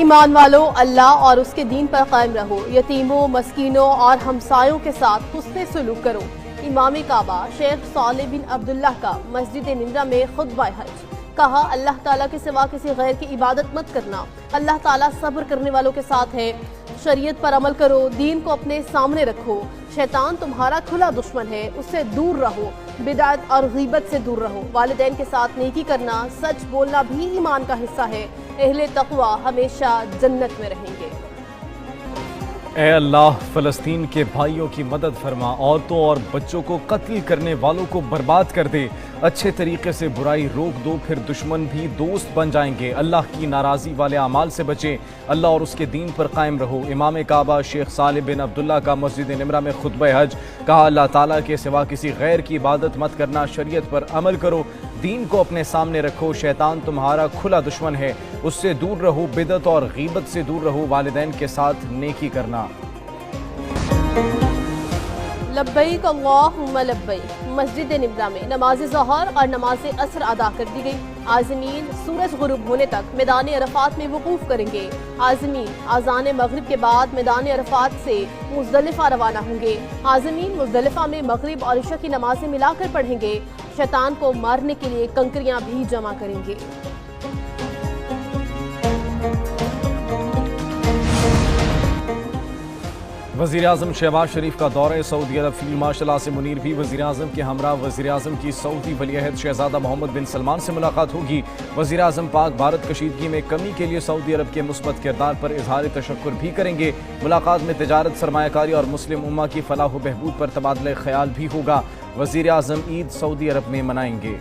ایمان والو اللہ اور اس کے دین پر قائم رہو، یتیموں، مسکینوں اور ہمسایوں کے ساتھ حسن سلوک کرو۔ امام کعبہ شیخ صالح بن عبداللہ کا مسجد نمرہ میں خطبہ حج۔ کہا اللہ تعالیٰ کے سوا کسی غیر کی عبادت مت کرنا، اللہ تعالیٰ صبر کرنے والوں کے ساتھ ہے۔ شریعت پر عمل کرو، دین کو اپنے سامنے رکھو، شیطان تمہارا کھلا دشمن ہے، اس سے دور رہو، بدعت اور غیبت سے دور رہو۔ والدین کے ساتھ نیکی کرنا، سچ بولنا بھی ایمان کا حصہ ہے۔ اہل تقوی ہمیشہ جنت میں رہیں گے۔ اے اللہ فلسطین کے بھائیوں کی مدد فرما، عورتوں اور بچوں کو قتل کرنے والوں کو برباد کر دے، اچھے طریقے سے برائی روک دو، پھر دشمن بھی دوست بن جائیں گے۔ اللہ کی ناراضی والے اعمال سے بچیں، اللہ اور اس کے دین پر قائم رہو۔ امام کعبہ شیخ صالح بن عبداللہ کا مسجد نمرہ میں خطبہ حج۔ کہا اللہ تعالیٰ کے سوا کسی غیر کی عبادت مت کرنا، شریعت پر عمل کرو، دین کو اپنے سامنے رکھو، شیطان تمہارا کھلا دشمن ہے، اس سے دور رہو، بدعت اور غیبت سے دور رہو، والدین کے ساتھ نیکی کرنا۔ لبیک اللہم لبیک مسجد نمرہ میں نماز ظہر اور نماز عصر ادا کر دی گئی۔ عازمین سورج غروب ہونے تک میدان عرفات میں وقوف کریں گے۔ عازمین اذان مغرب کے بعد میدان عرفات سے مزدلفہ روانہ ہوں گے۔ عازمین مزدلفہ میں مغرب اور عشاء کی نمازیں ملا کر پڑھیں گے۔ شیطان کو مارنے کے لیے کنکریاں بھی جمع کریں گے۔ وزیراعظم شہباز شریف کا دورہ سعودی عرب، فیلڈ مارشل عاصم منیر بھی وزیراعظم کے ہمراہ وزیراعظم کی سعودی ولی عہد شہزادہ محمد بن سلمان سے ملاقات ہوگی۔ وزیراعظم پاک بھارت کشیدگی میں کمی کے لیے سعودی عرب کے مثبت کردار پر اظہار تشکر بھی کریں گے۔ ملاقات میں تجارت، سرمایہ کاری اور مسلم امہ کی فلاح و بہبود پر تبادلہ خیال بھی ہوگا۔ وزیراعظم عید سعودی عرب میں منائیں گے۔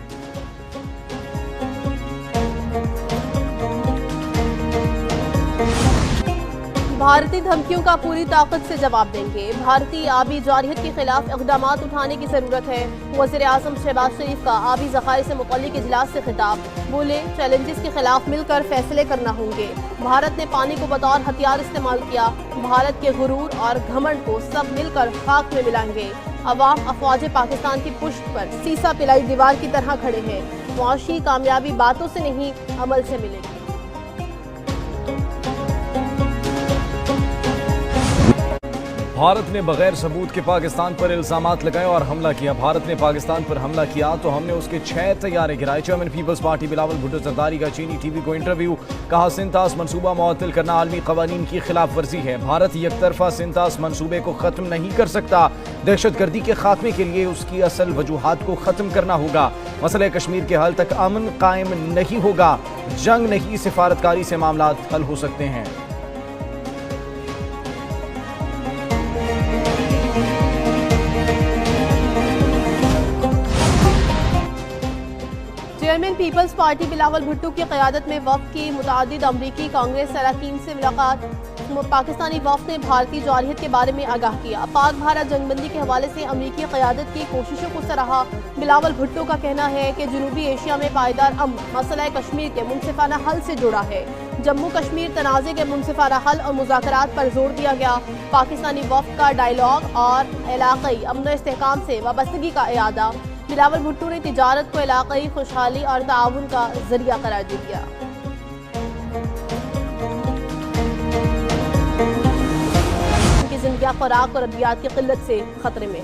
بھارتی دھمکیوں کا پوری طاقت سے جواب دیں گے۔ بھارتی آبی جارحیت کے خلاف اقدامات اٹھانے کی ضرورت ہے۔ وزیر اعظم شہباز شریف کا آبی ذخائر سے متعلق اجلاس سے خطاب۔ بولے چیلنجز کے خلاف مل کر فیصلے کرنا ہوں گے۔ بھارت نے پانی کو بطور ہتھیار استعمال کیا، بھارت کے غرور اور گھمنڈ کو سب مل کر خاک میں ملائیں گے۔ عوام افواج پاکستان کی پشت پر سیسا پلائی دیوار کی طرح کھڑے ہیں۔ معاشی کامیابی باتوں سے نہیں، عمل سے ملے گی۔ بھارت نے بغیر ثبوت کے پاکستان پر الزامات لگائے اور حملہ کیا۔ بھارت نے پاکستان پر حملہ کیا تو ہم نے اس کے 6 طیارے گرائے۔ چیئرمین پیپلز پارٹی بلاول بھٹو زرداری کا چینی ٹی وی کو انٹرویو۔ کہا سنتاس منصوبہ معطل کرنا عالمی قوانین کی خلاف ورزی ہے۔ بھارت یک طرفہ سنتاس منصوبے کو ختم نہیں کر سکتا۔ دہشت گردی کے خاتمے کے لیے اس کی اصل وجوہات کو ختم کرنا ہوگا۔ مسئلہ کشمیر کے حل تک امن قائم نہیں ہوگا۔ جنگ نہیں، سفارتکاری سے معاملات حل ہو سکتے ہیں۔ چیئرمین پیپلز پارٹی بلاول بھٹو کی قیادت میں وفد کی متعدد امریکی کانگریس اراکین سے ملاقات۔ پاکستانی وفد نے بھارتی جارحیت کے بارے میں آگاہ کیا۔ پاک بھارت جنگ بندی کے حوالے سے امریکی قیادت کی کوششوں کو سراہا۔ بلاول بھٹو کا کہنا ہے کہ جنوبی ایشیا میں پائیدار امن مسئلہ کشمیر کے منصفانہ حل سے جڑا ہے۔ جموں کشمیر تنازع کے منصفانہ حل اور مذاکرات پر زور دیا گیا۔ پاکستانی وفد کا ڈائیلاگ اور علاقائی امن و استحکام سے وابستگی کا اعادہ۔ بلاول بھٹو نے تجارت کو علاقائی خوشحالی اور تعاون کا ذریعہ قرار دیا۔ ان کی زندگیاں خوراک اور ادویات کی قلت سے خطرے میں۔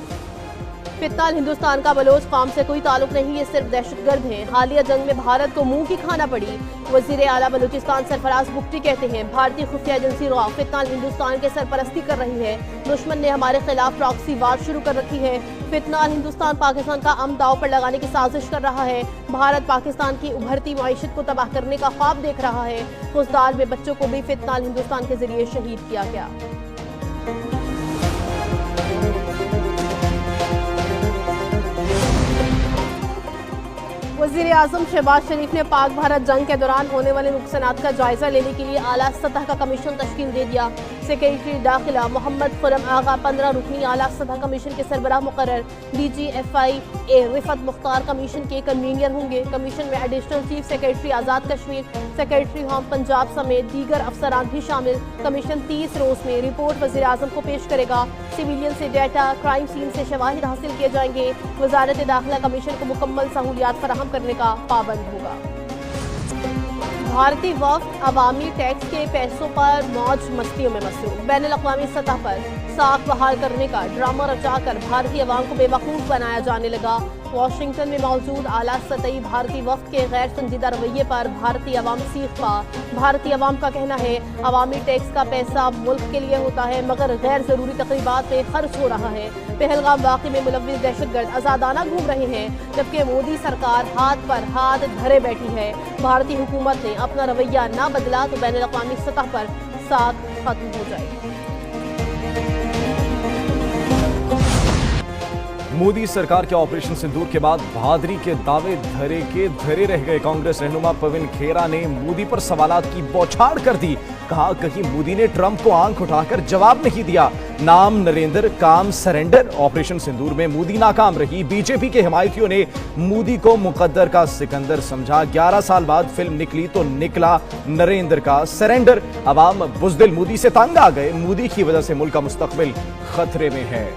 فی الحال ہندوستان کا بلوچ قوم سے کوئی تعلق نہیں، یہ صرف دہشت گرد ہیں۔ حالیہ جنگ میں بھارت کو منہ کی کھانا پڑی۔ وزیر اعلیٰ بلوچستان سرفراز بگٹی کہتے ہیں بھارتی خفیہ ایجنسی را فی الحال ہندوستان کے سرپرستی کر رہی ہے۔ دشمن نے ہمارے خلاف پراکسی وار شروع کر رکھی ہے۔ فی الحال ہندوستان پاکستان کا امن داؤ پر لگانے کی سازش کر رہا ہے۔ بھارت پاکستان کی ابھرتی معیشت کو تباہ کرنے کا خواب دیکھ رہا ہے۔ خزدار میں بچوں کو بھی فی الحال ہندوستان کے ذریعے شہید کیا گیا۔ وزیر اعظم شہباز شریف نے پاک بھارت جنگ کے دوران ہونے والے نقصانات کا جائزہ لینے کے لیے اعلیٰ سطح کا کمیشن تشکیل دے دیا۔ سیکریٹری داخلہ محمد خرم آغا 15 رکنی اعلیٰ سطح کمیشن کے سربراہ مقرر۔ ڈی جی ایف آئی اے رفعت مختار کمیشن کے کنوینر ہوں گے۔ کمیشن میں additional chief secretary Azad Kashmir, secretary home Punjab سمیت دیگر افسران بھی شامل۔ کمیشن 30 روز میں رپورٹ وزیر اعظم کو پیش کرے گا۔ سویلین سے ڈیٹا، کرائم سین سے شواہد حاصل کیے جائیں گے۔ وزارت داخلہ کمیشن کو مکمل سہولیات فراہم کرنے کا پابند ہوگا۔ بھارتی وفد عوامی ٹیکس کے پیسوں پر موج مستیوں میں مصروف، بین الاقوامی سطح پر ساکھ بحال کرنے کا ڈرامہ رچا کر بھارتی عوام کو بے وقوف بنایا جانے لگا۔ واشنگٹن میں موجود اعلیٰ سطحی بھارتی وفد کے غیر سنجیدہ رویے پر بھارتی عوام سیخ پا۔ بھارتی عوام کا کہنا ہے عوامی ٹیکس کا پیسہ ملک کے لیے ہوتا ہے مگر غیر ضروری تقریبات میں خرچ ہو رہا ہے۔ پہلگام واقعے میں ملوث دہشت گرد آزادانہ گھوم رہے ہیں جبکہ مودی سرکار ہاتھ پر ہاتھ دھرے بیٹھی ہے۔ بھارتی حکومت نے اپنا رویہ نہ بدلا تو بین الاقوامی سطح پر ساکھ ختم ہو جائے گی۔ مودی سرکار کے آپریشن سندور کے بعد بہادری کے دعوے دھرے کے دھرے رہ گئے۔ کانگریس رہنما پون کھیرا نے مودی پر سوالات کی بوچھاڑ کر دی، کہا کہیں مودی نے ٹرمپ کو آنکھ اٹھا کر جواب نہیں دیا۔ نام نریندر، کام سرنڈر۔ آپریشن سندور میں مودی ناکام رہی۔ بی جے پی کے حمایتیوں نے مودی کو مقدر کا سکندر سمجھا۔ 11 سال بعد فلم نکلی تو نکلا نریندر کا سرنڈر۔ عوام بزدل مودی سے تنگ آ گئے۔ مودی کی وجہ سے ملک کا مستقبل خطرے میں ہے۔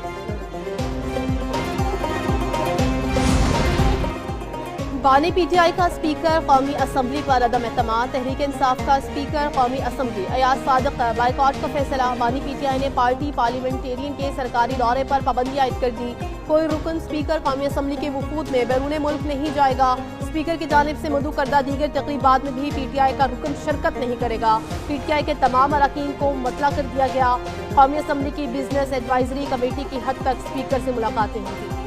بانی پی ٹی آئی کا اسپیکر قومی اسمبلی پر عدم اعتماد۔ تحریک انصاف کا اسپیکر قومی اسمبلی ایاز صادق کا بائیکاٹ کا فیصلہ۔ بانی پی ٹی آئی نے پارٹی پارلیمنٹیرین کے سرکاری دورے پر پابندی عائد کر دی۔ کوئی رکن اسپیکر قومی اسمبلی کے وفود میں بیرون ملک نہیں جائے گا۔ اسپیکر کی جانب سے مدعو کردہ دیگر تقریبات میں بھی پی ٹی آئی کا رکن شرکت نہیں کرے گا۔ پی ٹی آئی کے تمام اراکین کو مطلع کر دیا گیا۔ قومی اسمبلی کی بزنس ایڈوائزری کمیٹی کی حد تک اسپیکر سے ملاقاتیں ہوں گی۔